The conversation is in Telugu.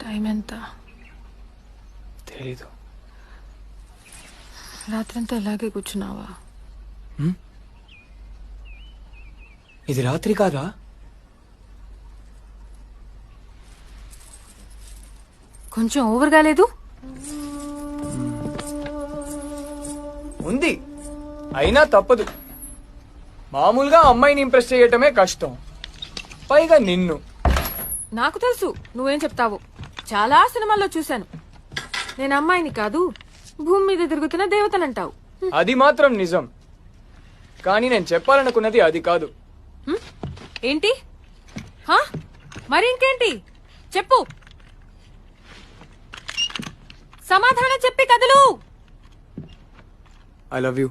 టైం ఎంత? తెలీదు. రాత్రంతా ఇలాగే కూర్చున్నావా? ఇది రాత్రి కాదా? కొంచెం ఓవర్ కాలేదు? ఉంది, అయినా తప్పదు. మామూలుగా అమ్మాయిని ఇంప్రెస్ చేయటమే కష్టం, పైగా నిన్ను. నాకు తెలుసు నువ్వేం చెప్తావు. చాలా సినిమాల్లో చూశాను. నేను అమ్మాయిని కాదు, భూమి మీద తిరుగుతున్న దేవతనంటావు. అది మాత్రం నిజం, కానీ నేను చెప్పాలనుకున్నది అది కాదు. ఏంటి? మరి ఇంకేంటి చెప్పు. సమాధానం చెప్పి కదలు. I love you.